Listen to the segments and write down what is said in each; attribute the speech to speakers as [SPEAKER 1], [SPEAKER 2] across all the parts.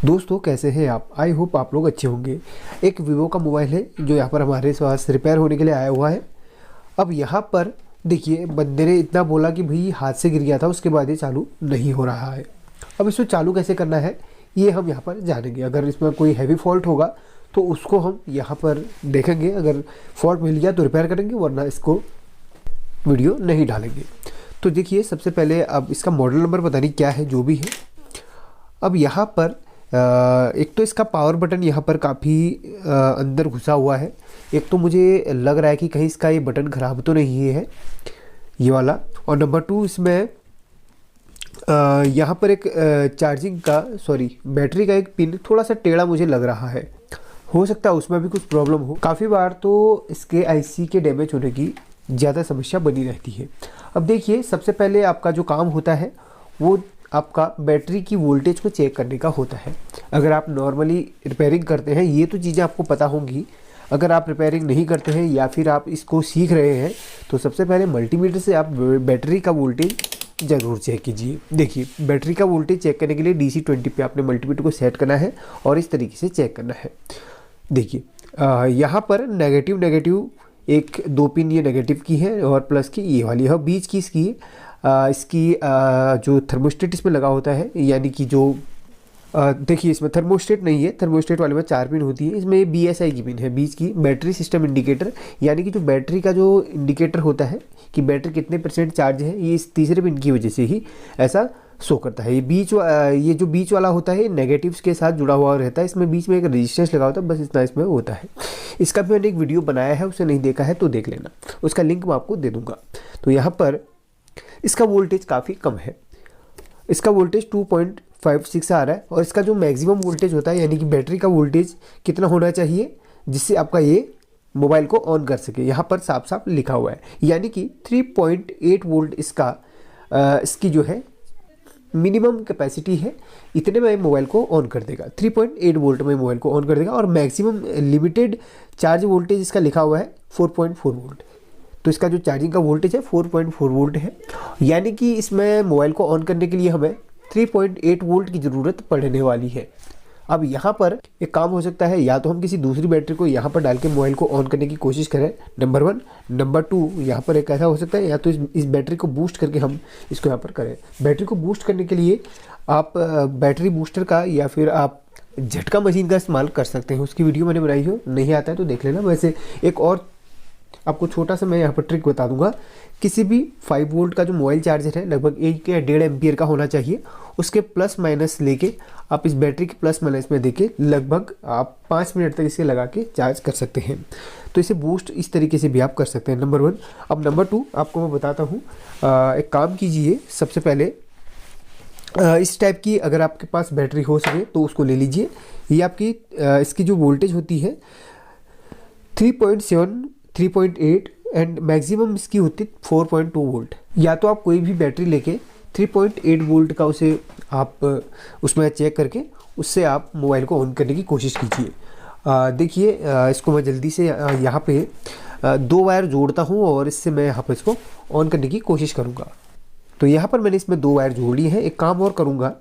[SPEAKER 1] दोस्तों कैसे हैं आप। आई होप आप लोग अच्छे होंगे। एक वीवो का मोबाइल है जो यहाँ पर हमारे पास रिपेयर होने के लिए आया हुआ है। अब यहाँ पर देखिए बंदे ने इतना बोला कि भाई हाथ से गिर गया था, उसके बाद ये चालू नहीं हो रहा है। अब इसको चालू कैसे करना है ये हम यहाँ पर जानेंगे। अगर इसमें कोई हैवी फॉल्ट होगा तो उसको हम यहाँ पर देखेंगे। अगर फॉल्ट मिल गया तो रिपेयर करेंगे, वरना इसको वीडियो नहीं डालेंगे। तो देखिए सबसे पहले अब इसका मॉडल नंबर पता नहीं क्या है, जो भी है। अब यहाँ पर एक तो इसका पावर बटन यहाँ पर काफ़ी अंदर घुसा हुआ है। एक तो मुझे लग रहा है कि कहीं इसका ये बटन ख़राब तो नहीं है, ये वाला। और नंबर 2 इसमें यहाँ पर एक चार्जिंग का बैटरी का एक पिन थोड़ा सा टेढ़ा मुझे लग रहा है। हो सकता है उसमें भी कुछ प्रॉब्लम हो। काफ़ी बार तो इसके आईसी के डैमेज होने की ज़्यादा समस्या बनी रहती है। अब देखिए सबसे पहले आपका जो काम होता है वो आपका बैटरी की वोल्टेज को चेक करने का होता है। अगर आप नॉर्मली रिपेयरिंग करते हैं ये तो चीज़ें आपको पता होंगी। अगर आप रिपेयरिंग नहीं करते हैं या फिर आप इसको सीख रहे हैं तो सबसे पहले मल्टीमीटर से आप बैटरी का वोल्टेज ज़रूर चेक कीजिए। देखिए बैटरी का वोल्टेज चेक करने के लिए DC20 पे आपने मल्टीमीटर को सेट करना है और इस तरीके से चेक करना है। देखिए यहाँ पर नेगेटिव एक 2 पिन ये नेगेटिव की है और प्लस की ये वाली है। बीच की इसकी जो थर्मोस्टेट इसमें लगा होता है, यानी कि जो देखिए इसमें थर्मोस्टेट नहीं है, थर्मोस्टेट वाले में 4 पिन होती है। इसमें BSI की पिन है बीच की, बैटरी सिस्टम इंडिकेटर, यानी कि जो बैटरी का जो इंडिकेटर होता है कि बैटरी कितने % चार्ज है, ये इस तीसरे पिन की वजह से ही ऐसा शो करता है। ये जो बीच वाला होता है नेगेटिव्स के साथ जुड़ा हुआ रहता है। इसमें बीच में एक रेजिस्टेंस लगा होता है, बस इतना इसमें होता है। इसका भी मैंने एक वीडियो बनाया है, उसे नहीं देखा है तो देख लेना, उसका लिंक मैं आपको दे दूँगा। तो यहाँ पर इसका वोल्टेज काफ़ी कम है। इसका वोल्टेज 2.56 आ रहा है और इसका जो मैक्सिमम वोल्टेज होता है, यानी कि बैटरी का वोल्टेज कितना होना चाहिए जिससे आपका ये मोबाइल को ऑन कर सके, यहाँ पर साफ साफ लिखा हुआ है। यानी कि 3.8 वोल्ट इसकी जो है मिनिमम कैपेसिटी है, इतने में मोबाइल को ऑन कर देगा। 3.8 वोल्ट में मोबाइल को ऑन कर देगा। और मैक्सिमम लिमिटेड चार्ज वोल्टेज इसका लिखा हुआ है 4.4 वोल्ट। तो इसका जो चार्जिंग का वोल्टेज है 4.4 वोल्ट है, यानी कि इसमें मोबाइल को ऑन करने के लिए हमें 3.8 वोल्ट की ज़रूरत पड़ने वाली है। अब यहाँ पर एक काम हो सकता है, या तो हम किसी दूसरी बैटरी को यहाँ पर डाल के मोबाइल को ऑन करने की कोशिश करें, नंबर 1। नंबर 2 यहाँ पर एक ऐसा हो सकता है, या तो इस बैटरी को बूस्ट करके हम इसको यहाँ पर करें। बैटरी को बूस्ट करने के लिए आप बैटरी बूस्टर का या फिर आप झटका मशीन का इस्तेमाल कर सकते हैं। उसकी वीडियो मैंने बनाई हो, नहीं आता है तो देख लेना। वैसे एक और आपको छोटा सा मैं यहाँ पर ट्रिक बता दूंगा। किसी भी 5 वोल्ट का जो मोबाइल चार्जर है लगभग 1 या 1.5 एम्पियर का होना चाहिए। उसके प्लस माइनस लेके आप इस बैटरी के प्लस माइनस में देके लगभग आप 5 मिनट तक इसे लगा के चार्ज कर सकते हैं। तो इसे बूस्ट इस तरीके से भी आप कर सकते हैं, नंबर 1। अब नंबर 2 आपको मैं बताता हूँ। एक काम कीजिए, सबसे पहले इस टाइप की अगर आपके पास बैटरी हो सके तो उसको ले लीजिए। ये आपकी इसकी जो वोल्टेज होती है 3.7 3.8 एंड मैक्सिमम इसकी होती है 4.2 वोल्ट। या तो आप कोई भी बैटरी लेके 3.8 वोल्ट का उसे आप उसमें चेक करके उससे आप मोबाइल को ऑन करने की कोशिश कीजिए। देखिए इसको मैं जल्दी से यहाँ पे 2 वायर जोड़ता हूँ और इससे मैं यहाँ पर इसको ऑन करने की कोशिश करूँगा। तो यहाँ पर मैंने इसमें 2 वायर जोड़ लिए हैं। एक काम और करूँगा,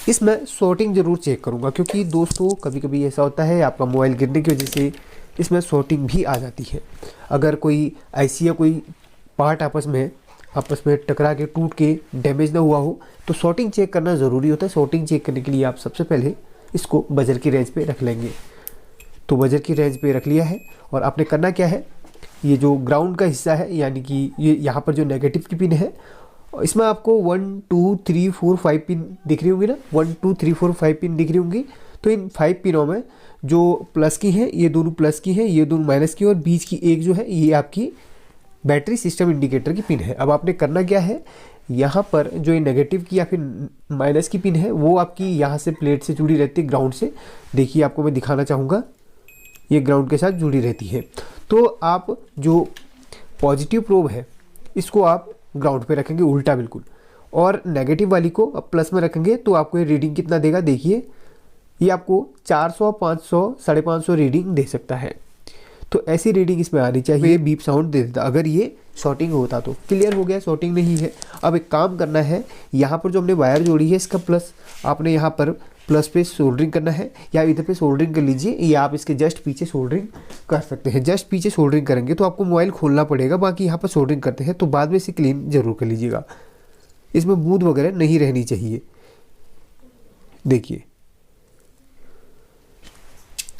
[SPEAKER 1] इसमें शॉर्टिंग ज़रूर चेक करूँगा, क्योंकि दोस्तों कभी कभी ऐसा होता है आपका मोबाइल गिरने की वजह से इसमें शॉर्टिंग भी आ जाती है। अगर कोई आईसी या कोई पार्ट आपस में टकरा के टूट के डैमेज ना हुआ हो तो शॉर्टिंग चेक करना ज़रूरी होता है। शॉर्टिंग चेक करने के लिए आप सबसे पहले इसको बजर की रेंज पे रख लेंगे। तो बजर की रेंज पे रख लिया है और आपने करना क्या है, ये जो ग्राउंड का हिस्सा है, यानी कि ये यहाँ पर जो नेगेटिव की पिन है, इसमें आपको 1 2 3 4 5 पिन दिख रही होंगी ना, 1 2 3 4 5 पिन दिख रही होंगी। तो इन 5 पिनों में जो प्लस की है ये दोनों प्लस की है, ये दोनों माइनस की, और बीच की एक जो है ये आपकी बैटरी सिस्टम इंडिकेटर की पिन है। अब आपने करना क्या है, यहाँ पर जो ये नेगेटिव की या फिर माइनस की पिन है वो आपकी यहाँ से प्लेट से जुड़ी रहती है, ग्राउंड से। देखिए आपको मैं दिखाना चाहूँगा, ये ग्राउंड के साथ जुड़ी रहती है। तो आप जो पॉजिटिव प्रोब है इसको आप ग्राउंड पे रखेंगे उल्टा बिल्कुल, और नेगेटिव वाली को आप प्लस में रखेंगे। तो आपको ये रीडिंग कितना देगा, देखिए ये आपको 400 500 550 रीडिंग दे सकता है। तो ऐसी रीडिंग इसमें आनी चाहिए। ये बीप साउंड दे देता अगर ये शॉर्टिंग होता तो। क्लियर हो गया, शॉर्टिंग नहीं है। अब एक काम करना है, यहाँ पर जो हमने वायर जोड़ी है इसका प्लस आपने यहाँ पर प्लस पे सोल्डरिंग करना है या इधर पे सोल्डरिंग कर लीजिए, या आप इसके जस्ट पीछे सोल्डरिंग कर सकते हैं। जस्ट पीछे सोल्डरिंग करेंगे तो आपको मोबाइल खोलना पड़ेगा, बाकी यहाँ पर सोल्डरिंग करते हैं तो बाद में इसे क्लीन जरूर कर लीजिएगा। इसमें बूंद वगैरह नहीं रहनी चाहिए। देखिए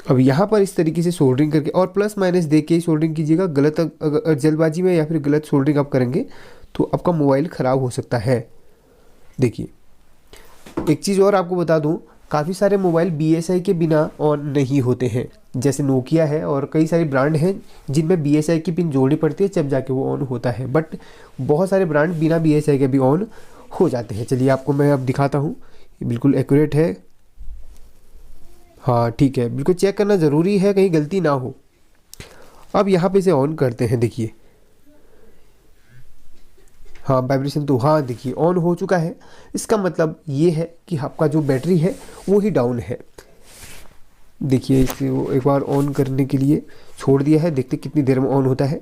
[SPEAKER 1] अब यहाँ पर इस तरीके से सोल्डरिंग करके और प्लस माइनस देख के ही सोल्डरिंग कीजिएगा। गलत अगर जल्दबाजी में या फिर गलत सोल्डरिंग आप करेंगे तो आपका मोबाइल ख़राब हो सकता है। देखिए एक चीज़ और आपको बता दूं, काफ़ी सारे मोबाइल BSI के बिना ऑन नहीं होते हैं, जैसे नोकिया है और कई सारे ब्रांड हैं जिनमें BSI की पिन जोड़नी पड़ती है जब जाके वो ऑन होता है, बट बहुत सारे ब्रांड बिना BSI के भी ऑन हो जाते हैं। चलिए आपको मैं अब दिखाता हूँ, बिल्कुल एक्यूरेट है। हाँ ठीक है, बिल्कुल चेक करना ज़रूरी है कहीं गलती ना हो। अब यहाँ पे इसे ऑन करते हैं। देखिए हाँ वाइब्रेशन तो हाँ देखिए ऑन हो चुका है। इसका मतलब ये है कि आपका जो बैटरी है वो ही डाउन है। देखिए इसे एक बार ऑन करने के लिए छोड़ दिया है, देखते कितनी देर में ऑन होता है।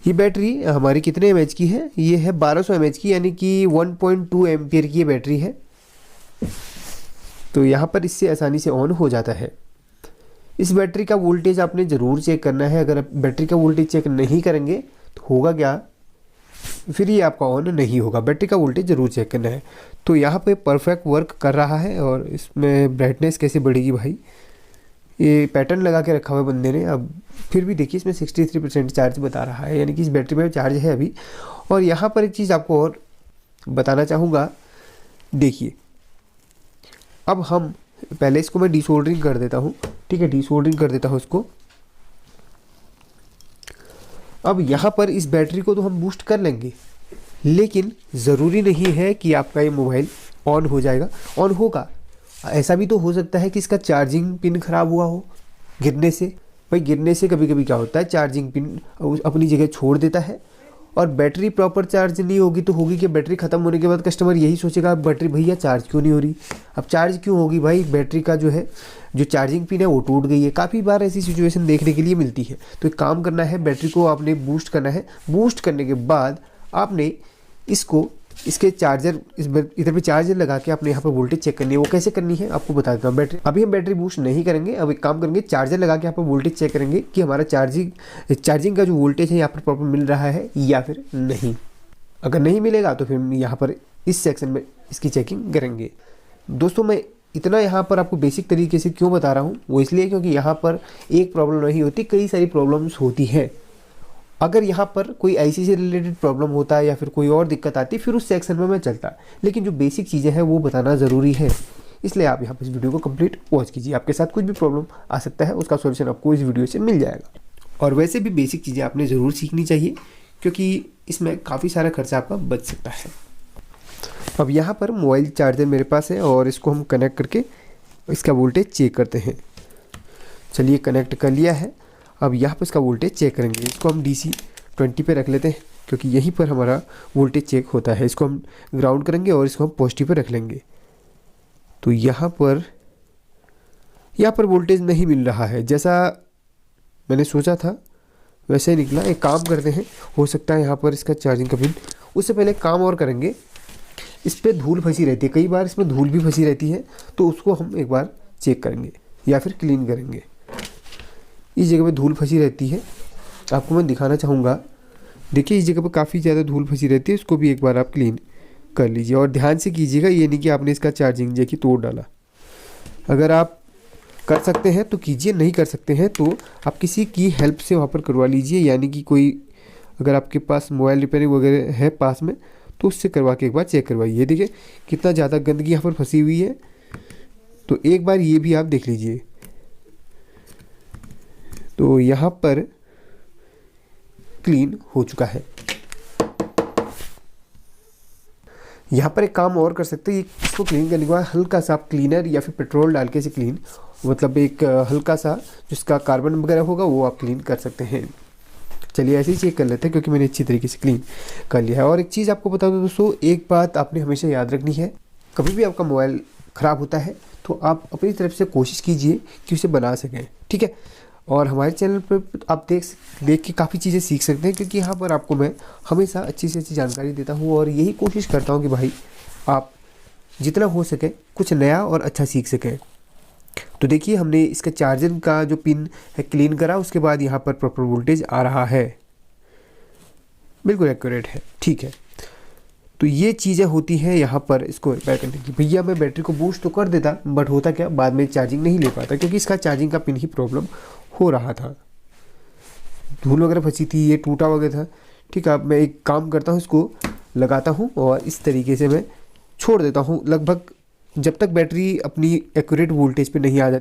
[SPEAKER 1] ये बैटरी हमारी कितने mAh की है? ये है 1200 mAh की, यानी कि 1.2 एम्पियर की ये बैटरी है। तो यहाँ पर इससे आसानी से ऑन हो जाता है। इस बैटरी का वोल्टेज आपने ज़रूर चेक करना है। अगर आप बैटरी का वोल्टेज चेक नहीं करेंगे तो होगा क्या, फिर ये आपका ऑन नहीं होगा। बैटरी का वोल्टेज ज़रूर चेक करना है। तो यहाँ पे परफेक्ट वर्क कर रहा है। और इसमें ब्राइटनेस कैसे बढ़ेगी भाई, ये पैटर्न लगा के रखा हुआ है बंदे ने। अब फिर भी देखिए इसमें 63% चार्ज बता रहा है, यानी कि इस बैटरी में चार्ज है अभी। और यहाँ पर एक चीज़ आपको और बताना चाहूँगा, देखिए अब हम पहले इसको मैं डीसोल्डरिंग कर देता हूँ। ठीक है, डीसोल्डरिंग कर देता हूँ इसको। अब यहाँ पर इस बैटरी को तो हम बूस्ट कर लेंगे, लेकिन ज़रूरी नहीं है कि आपका ये मोबाइल ऑन हो जाएगा। ऑन होगा, ऐसा भी तो हो सकता है कि इसका चार्जिंग पिन ख़राब हुआ हो गिरने से। भाई गिरने से कभी कभी क्या होता है, चार्जिंग पिन अपनी जगह छोड़ देता है और बैटरी प्रॉपर चार्ज नहीं होगी तो होगी कि बैटरी ख़त्म होने के बाद कस्टमर यही सोचेगा बैटरी भैया चार्ज क्यों नहीं हो रही। अब चार्ज क्यों होगी भाई, बैटरी का जो है जो चार्जिंग पिन है वो टूट गई है। काफ़ी बार ऐसी सिचुएशन देखने के लिए मिलती है। तो एक काम करना है, बैटरी को आपने बूस्ट करना है। बूस्ट करने के बाद आपने इसको इसके चार्जर इधर पे चार्जर लगा के आपने यहाँ पर वोल्टेज चेक करनी है। वो कैसे करनी है आपको बता देता हूँ। बैटरी अभी हम बैटरी बूस्ट नहीं करेंगे, अब एक काम करेंगे, चार्जर लगा के यहाँ पर वोल्टेज चेक करेंगे कि हमारा चार्जिंग का जो वोल्टेज है यहाँ पर प्रॉपर मिल रहा है या फिर नहीं। अगर नहीं मिलेगा तो फिर यहाँ पर इस सेक्शन में इसकी चेकिंग करेंगे। दोस्तों मैं इतना यहाँ पर आपको बेसिक तरीके से क्यों बता रहा हूँ, वो इसलिए क्योंकि यहाँ पर एक प्रॉब्लम नहीं होती, कई सारी प्रॉब्लम्स होती हैं। अगर यहाँ पर कोई IC से रिलेटेड प्रॉब्लम होता है या फिर कोई और दिक्कत आती फिर उस सेक्शन में मैं चलता, लेकिन जो बेसिक चीज़ें हैं वो बताना ज़रूरी है। इसलिए आप यहाँ पर इस वीडियो को कंप्लीट वॉच कीजिए। आपके साथ कुछ भी प्रॉब्लम आ सकता है, उसका सॉल्यूशन आपको इस वीडियो से मिल जाएगा। और वैसे भी बेसिक चीज़ें आपने ज़रूर सीखनी चाहिए, क्योंकि इसमें काफ़ी सारा खर्चा आपका बच सकता है। अब यहाँ पर मोबाइल चार्जर मेरे पास है और इसको हम कनेक्ट करके इसका वोल्टेज चेक करते हैं। चलिए कनेक्ट कर लिया है। अब यहाँ पर इसका वोल्टेज चेक करेंगे। इसको हम DC 20 पे रख लेते हैं, क्योंकि यहीं पर हमारा वोल्टेज चेक होता है। इसको हम ग्राउंड करेंगे और इसको हम पॉजिटिव पे रख लेंगे। तो यहाँ पर वोल्टेज नहीं मिल रहा है, जैसा मैंने सोचा था वैसे ही निकला। एक काम करते हैं, हो सकता है यहाँ पर इसका चार्जिंग का पिन, उससे पहले काम और करेंगे। इस पर धूल फंसी रहती है, कई बार इसमें धूल भी फंसी रहती है, तो उसको हम एक बार चेक करेंगे या फिर क्लीन करेंगे। इस जगह पे धूल फंसी रहती है, आपको मैं दिखाना चाहूँगा। देखिए इस जगह पे काफ़ी ज़्यादा धूल फंसी रहती है, इसको भी एक बार आप क्लीन कर लीजिए। और ध्यान से कीजिएगा, ये नहीं कि आपने इसका चार्जिंग जैक ही तोड़ डाला। अगर आप कर सकते हैं तो कीजिए, नहीं कर सकते हैं तो आप किसी की हेल्प से वहाँ पर करवा लीजिए। यानी कि कोई अगर आपके पास मोबाइल रिपेयरिंग वगैरह है पास में तो उससे करवा के एक बार चेक करवाइए। देखिए कितना ज़्यादा गंदगी यहाँ पर फंसी हुई है, तो एक बार ये भी आप देख लीजिए। तो यहाँ पर क्लीन हो चुका है। यहाँ पर एक काम और कर सकते हैं, इसको क्लीन करने के बाद हल्का सा आप क्लीनर या फिर पेट्रोल डाल के इसे क्लीन, मतलब एक हल्का सा जिसका कार्बन वगैरह होगा वो आप क्लीन कर सकते हैं। चलिए ऐसे ही चेक कर लेते हैं, क्योंकि मैंने अच्छी तरीके से क्लीन कर लिया है। और एक चीज़ आपको बता दूं दोस्तों, एक बात आपने हमेशा याद रखनी है, कभी भी आपका मोबाइल ख़राब होता है तो आप अपनी तरफ से कोशिश कीजिए कि उसे बना सकें, ठीक है। और हमारे चैनल पर आप देख के काफ़ी चीज़ें सीख सकते हैं, क्योंकि यहाँ पर आपको मैं हमेशा अच्छी से अच्छी जानकारी देता हूँ और यही कोशिश करता हूँ कि भाई आप जितना हो सके कुछ नया और अच्छा सीख सकें। तो देखिए हमने इसका चार्जर का जो पिन है क्लीन करा, उसके बाद यहाँ पर प्रॉपर वोल्टेज आ रहा है, बिल्कुल एक्यूरेट है, ठीक है। तो ये चीज़ें होती हैं यहाँ पर इसको रिपेयर करने की। भैया मैं बैटरी को बूस्ट तो कर देता, बट होता क्या, बाद में चार्जिंग नहीं ले पाता क्योंकि इसका चार्जिंग का पिन ही प्रॉब्लम हो रहा था, धूल वगैरह फंसी थी, ये टूटा वगैरह था। ठीक है, अब मैं एक काम करता हूँ, इसको लगाता हूँ और इस तरीके से मैं छोड़ देता हूँ लगभग जब तक बैटरी अपनी एक्यूरेट वोल्टेज पे नहीं आ जाती।